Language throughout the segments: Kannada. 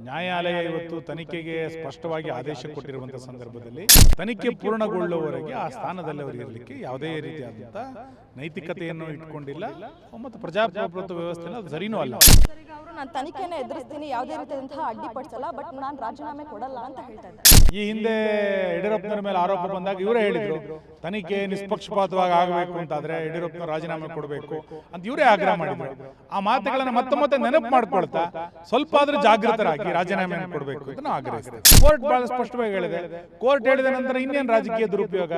ನ್ಯಾಯಾಲಯ ಇವತ್ತು ತನಿಖೆಗೆ ಸ್ಪಷ್ಟವಾಗಿ ಆದೇಶ ಕೊಟ್ಟಿರುವಂತಹ ಸಂದರ್ಭದಲ್ಲಿ ತನಿಖೆ ಪೂರ್ಣಗೊಳ್ಳುವವರೆಗೆ ಆ ಸ್ಥಾನದಲ್ಲಿ ಅವರು ಇರಲಿಕ್ಕೆ ಯಾವುದೇ ರೀತಿಯಾದಂಥ ನೈತಿಕತೆಯನ್ನು ಇಟ್ಕೊಂಡಿಲ್ಲ ಮತ್ತು ಪ್ರಜಾಪ್ರಭುತ್ವ ವ್ಯವಸ್ಥೆನ ಅದು ಸರಿನೂ ಅಲ್ಲ. ನಾನು ತನಿಖೆನ ಎದುರಿಸ್ತೀನಿ, ಯಾವುದೇ ರೀತಿಯಾದಂತಹ ಅಡ್ಡಿಪಡಿಸಲ್ಲ, ಬಟ್ ನಾನು ರಾಜೀನಾಮೆ ಕೊಡಲ್ಲ ಅಂತ ಹೇಳ್ತಾ ಇದ್ದಾರೆ. ಈ ಹಿಂದೆ ಯಡಿಯೂರಪ್ಪನವರ ಮೇಲೆ ಆರೋಪ ಬಂದಾಗ ಇವರೇ ಹೇಳಿದ್ರು ತನಿಖೆ ನಿಷ್ಪಕ್ಷಪಾತವಾಗಿ ಆಗಬೇಕು ಅಂತಾದ್ರೆ ಯಡಿಯೂರಪ್ಪನವರು ರಾಜೀನಾಮೆ ಕೊಡಬೇಕು ಅಂತ ಇವರೇ ಆಗ್ರಹ ಮಾಡಿದ್ರು. ಆ ಮಾತುಗಳನ್ನು ಮತ್ತೆ ಮತ್ತೆ ನೆನಪು ಮಾಡ್ಕೊಳ್ತಾ ಸ್ವಲ್ಪ ಆದ್ರೂ ಜಾಗೃತರಾಗಿ ರಾಜೀನಾಮೆಯನ್ನು ಕೊಡಬೇಕು ಅಂತ ನಾವು ಆಗ್ರಹಿಸ್ತೇವೆ. ಕೋರ್ಟ್ ಬಹಳ ಸ್ಪಷ್ಟವಾಗಿ ಹೇಳಿದೆ. ಕೋರ್ಟ್ ಹೇಳಿದ ನಂತರ ಇನ್ನೇನು ರಾಜಕೀಯ ದುರುಪಯೋಗ?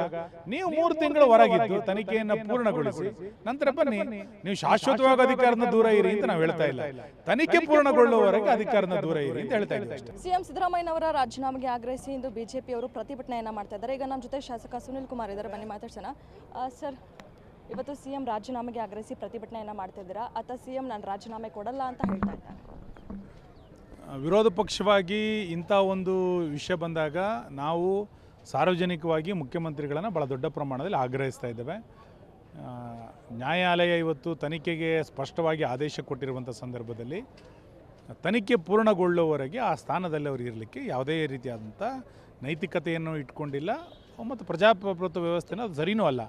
ನೀವು 3 ತಿಂಗಳು ಹೊರಗಿದ್ದು ತನಿಖೆಯನ್ನು ಪೂರ್ಣಗೊಳಿಸಿ ನಂತರ ಬನ್ನಿ, ನೀವು ಶಾಶ್ವತವಾಗಿ ಅಧಿಕಾರದ ದೂರ ಇರಿ ಅಂತ ನಾವು ಹೇಳ್ತಾ ಇಲ್ಲ. ತನಿಖೆ ಪೂರ್ಣಗೊಳ್ಳುವವರೆಗೆ ಅಧಿಕಾರದ ದೂರ ಇರಿ ಅಂತ ಹೇಳ್ತಾ ಇದ್ದೀವಿ ಅಷ್ಟೇ. ಸಿಎಂ ಸಿದ್ದರಾಮಯ್ಯನವರ ರಾಜೀನಾಮೆಗೆ ಆಗ್ರಹಿಸಿ ಇಂದು ಬಿಜೆಪಿ ಅವರು ಪ್ರತಿಭಟನೆಯನ್ನ ಮಾಡ್ತಾ ಇದ್ದಾರೆ. ಈಗ ನಮ್ಮ ಜೊತೆ ಶಾಸಕ ಸುನಿಲ್ ಕುಮಾರ್ ಇದ್ದಾರೆ, ಬನ್ನಿ ಮಾತಾಡ್ಸೋಣ. ಸರ್, ಇವತ್ತು ಸಿಎಂ ರಾಜೀನಾಮೆಗೆ ಆಗ್ರಹಿಸಿ ಪ್ರತಿಭಟನೆಯನ್ನ ಮಾಡ್ತಾ ಇದ್ದೀರಾ, ಅಥವಾ ಸಿಎಂ ನಾನು ರಾಜೀನಾಮೆ ಕೊಡಲ್ಲ ಅಂತ ಹೇಳ್ತಾ ಇದ್ದಾರೆ? ವಿರೋಧ ಪಕ್ಷವಾಗಿ ಇಂಥ ಒಂದು ವಿಷಯ ಬಂದಾಗ ನಾವು ಸಾರ್ವಜನಿಕವಾಗಿ ಮುಖ್ಯಮಂತ್ರಿಗಳನ್ನು ಭಾಳ ದೊಡ್ಡ ಪ್ರಮಾಣದಲ್ಲಿ ಆಗ್ರಹಿಸ್ತಾ ಇದ್ದೇವೆ. ನ್ಯಾಯಾಲಯ ಇವತ್ತು ತನಿಖೆಗೆ ಸ್ಪಷ್ಟವಾಗಿ ಆದೇಶ ಕೊಟ್ಟಿರುವಂಥ ಸಂದರ್ಭದಲ್ಲಿ ತನಿಖೆ ಪೂರ್ಣಗೊಳ್ಳುವವರೆಗೆ ಆ ಸ್ಥಾನದಲ್ಲಿ ಅವರು ಇರಲಿಕ್ಕೆ ಯಾವುದೇ ರೀತಿಯಾದಂಥ ನೈತಿಕತೆಯನ್ನು ಇಟ್ಕೊಂಡಿಲ್ಲ ಮತ್ತು ಪ್ರಜಾಪ್ರಭುತ್ವ ವ್ಯವಸ್ಥೆನ ಅದು ಸರಿನೂ ಅಲ್ಲ.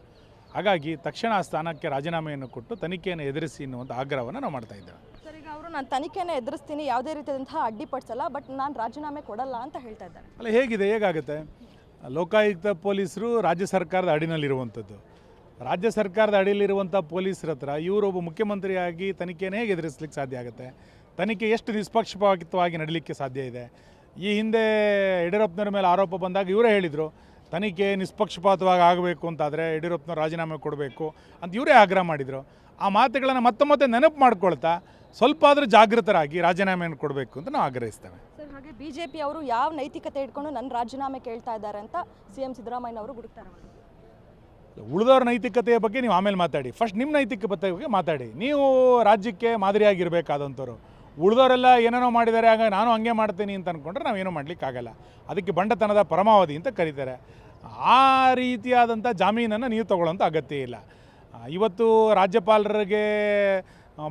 ಹಾಗಾಗಿ ತಕ್ಷಣ ಆ ಸ್ಥಾನಕ್ಕೆ ರಾಜೀನಾಮೆಯನ್ನು ಕೊಟ್ಟು ತನಿಖೆಯನ್ನು ಎದುರಿಸಿ ಎನ್ನುವಂಥ ಆಗ್ರಹವನ್ನು ನಾವು ಮಾಡ್ತಾ ಇದ್ದೇವೆ. ಸರ್, ಈಗ ಅವರು ನಾನು ತನಿಖೆನ ಎದುರಿಸ್ತೀನಿ, ಯಾವುದೇ ರೀತಿಯಾದಂತಹ ಅಡ್ಡಿಪಡಿಸಲ್ಲ, ಬಟ್ ನಾನು ರಾಜೀನಾಮೆ ಕೊಡಲ್ಲ ಅಂತ ಹೇಳ್ತಾ ಇದ್ದಾರೆ. ಅಲ್ಲ, ಹೇಗಾಗುತ್ತೆ? ಲೋಕಾಯುಕ್ತ ಪೊಲೀಸರು ರಾಜ್ಯ ಸರ್ಕಾರದ ಅಡಿನಲ್ಲಿರುವಂಥದ್ದು. ರಾಜ್ಯ ಸರ್ಕಾರದ ಅಡಿಯಲ್ಲಿರುವಂಥ ಪೊಲೀಸರ ಹತ್ರ ಇವರು ಒಬ್ಬ ಮುಖ್ಯಮಂತ್ರಿಯಾಗಿ ತನಿಖೆಯನ್ನು ಹೇಗೆ ಎದುರಿಸಲಿಕ್ಕೆ ಸಾಧ್ಯ ಆಗುತ್ತೆ? ತನಿಖೆ ಎಷ್ಟು ನಿಷ್ಪಕ್ಷಪಾತವಾಗಿ ನಡೀಲಿಕ್ಕೆ ಸಾಧ್ಯ ಇದೆ? ಈ ಹಿಂದೆ ಯಡಿಯೂರಪ್ಪನವರ ಮೇಲೆ ಆರೋಪ ಬಂದಾಗ ಇವರೇ ಹೇಳಿದರು ತನಿಖೆ ನಿಷ್ಪಕ್ಷಪಾತವಾಗಿ ಆಗಬೇಕು ಅಂತಾದರೆ ಯಡಿಯೂರಪ್ಪನವರು ರಾಜೀನಾಮೆ ಕೊಡಬೇಕು ಅಂತ ಇವರೇ ಆಗ್ರಹ ಮಾಡಿದರು. ಆ ಮಾತುಗಳನ್ನು ಮತ್ತೆ ಮತ್ತೆ ನೆನಪು ಮಾಡ್ಕೊಳ್ತಾ ಸ್ವಲ್ಪ ಆದರೂ ಜಾಗೃತರಾಗಿ ರಾಜೀನಾಮೆಯನ್ನು ಕೊಡಬೇಕು ಅಂತ ನಾವು ಆಗ್ರಹಿಸ್ತೇವೆ. ಸರ್, ಹಾಗೆ ಬಿಜೆಪಿ ಅವರು ಯಾವ ನೈತಿಕತೆ ಇಟ್ಕೊಂಡು ನನ್ನ ರಾಜೀನಾಮೆ ಕೇಳ್ತಾ ಇದ್ದಾರೆ ಅಂತ ಸಿಎಂ ಸಿದ್ದರಾಮಯ್ಯನವರು ಗುಡುಕ್ತಾರೆ. ಉಳಿದವ್ರ ನೈತಿಕತೆಯ ಬಗ್ಗೆ ನೀವು ಆಮೇಲೆ ಮಾತಾಡಿ, ಫಸ್ಟ್ ನಿಮ್ಮ ನೈತಿಕತೆ ಬಗ್ಗೆ ಮಾತಾಡಿ. ನೀವು ರಾಜ್ಯಕ್ಕೆ ಮಾದರಿಯಾಗಿರಬೇಕಾದಂಥವ್ರು. ಉಳಿದವರೆಲ್ಲ ಏನೇನೋ ಮಾಡಿದ್ದಾರೆ, ಆಗ ನಾನು ಹಂಗೆ ಮಾಡ್ತೀನಿ ಅಂತ ಅಂದ್ಕೊಂಡ್ರೆ ನಾವೇನೂ ಮಾಡಲಿಕ್ಕಾಗಲ್ಲ. ಅದಕ್ಕೆ ಬಂಡತನದ ಪರಮಾವಧಿ ಅಂತ ಕರೀತಾರೆ. ಆ ರೀತಿಯಾದಂಥ ಜಾಮೀನನ್ನು ನೀವು ತಗೊಳ್ಳೋಂಥ ಅಗತ್ಯ ಇಲ್ಲ. ಇವತ್ತು ರಾಜ್ಯಪಾಲರಿಗೆ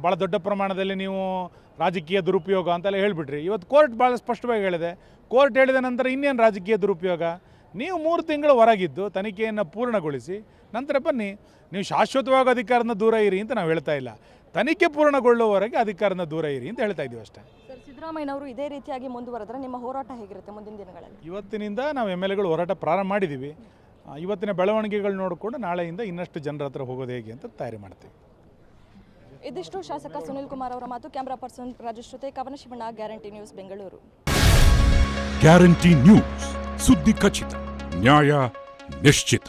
ಭಾಳ ದೊಡ್ಡ ಪ್ರಮಾಣದಲ್ಲಿ ನೀವು ರಾಜಕೀಯ ದುರುಪಯೋಗ ಅಂತೆಲ್ಲ ಹೇಳಿಬಿಟ್ರಿ. ಇವತ್ತು ಕೋರ್ಟ್ ಭಾಳ ಸ್ಪಷ್ಟವಾಗಿ ಹೇಳಿದೆ. ಕೋರ್ಟ್ ಹೇಳಿದ ನಂತರ ಇನ್ನೇನು ರಾಜಕೀಯ ದುರುಪಯೋಗ? ನೀವು 3 ತಿಂಗಳು ಹೊರಗಿದ್ದು ತನಿಖೆಯನ್ನು ಪೂರ್ಣಗೊಳಿಸಿ ನಂತರ ಬನ್ನಿ, ನೀವು ಶಾಶ್ವತವಾಗಿ ಅಧಿಕಾರದ ದೂರ ಇರಿ ಅಂತ ನಾವು ಹೇಳ್ತಾ ಇಲ್ಲ. ತನಿಖೆ ಪೂರ್ಣಗೊಳ್ಳುವವರೆಗೆ ಅಧಿಕಾರದ ದೂರ ಇರಿ ಅಂತ ಹೇಳ್ತಾ ಇದ್ದೀವಿ ಅಷ್ಟೇ. ಸರ್, ಸಿದ್ದರಾಮಯ್ಯನವರು ಇದೇ ರೀತಿಯಾಗಿ ಮುಂದುವರೆದ್ರೆ ನಿಮ್ಮ ಹೋರಾಟ ಹೇಗಿರುತ್ತೆ ಮುಂದಿನ ದಿನಗಳಲ್ಲಿ? ಇವತ್ತಿನಿಂದ ನಾವು MLAಗಳು ಹೋರಾಟ ಪ್ರಾರಂಭ ಮಾಡಿದ್ದೀವಿ. ಇವತ್ತಿನ ಬೆಳವಣಿಗೆಗಳು ನೋಡಿಕೊಂಡು ನಾಳೆಯಿಂದ ಇನ್ನಷ್ಟು ಜನರ ಹತ್ರ ಹೋಗೋದು ಹೇಗೆ ಅಂತ ತಯಾರಿ ಮಾಡ್ತೀವಿ. ಇದಿಷ್ಟು ಶಾಸಕ ಸುನಿಲ್ ಕುಮಾರ್ ಅವರ ಮಾತು. ಕ್ಯಾಮರಾ ಪರ್ಸನ್ ರಾಜೇಶ್ ಜೊತೆ ಕವನ Shivanna, guarantee news, Bengaluru. Guarantee news, ಸುದ್ದಿ ಖಚಿತ, ನ್ಯಾಯ ನಿಶ್ಚಿತ.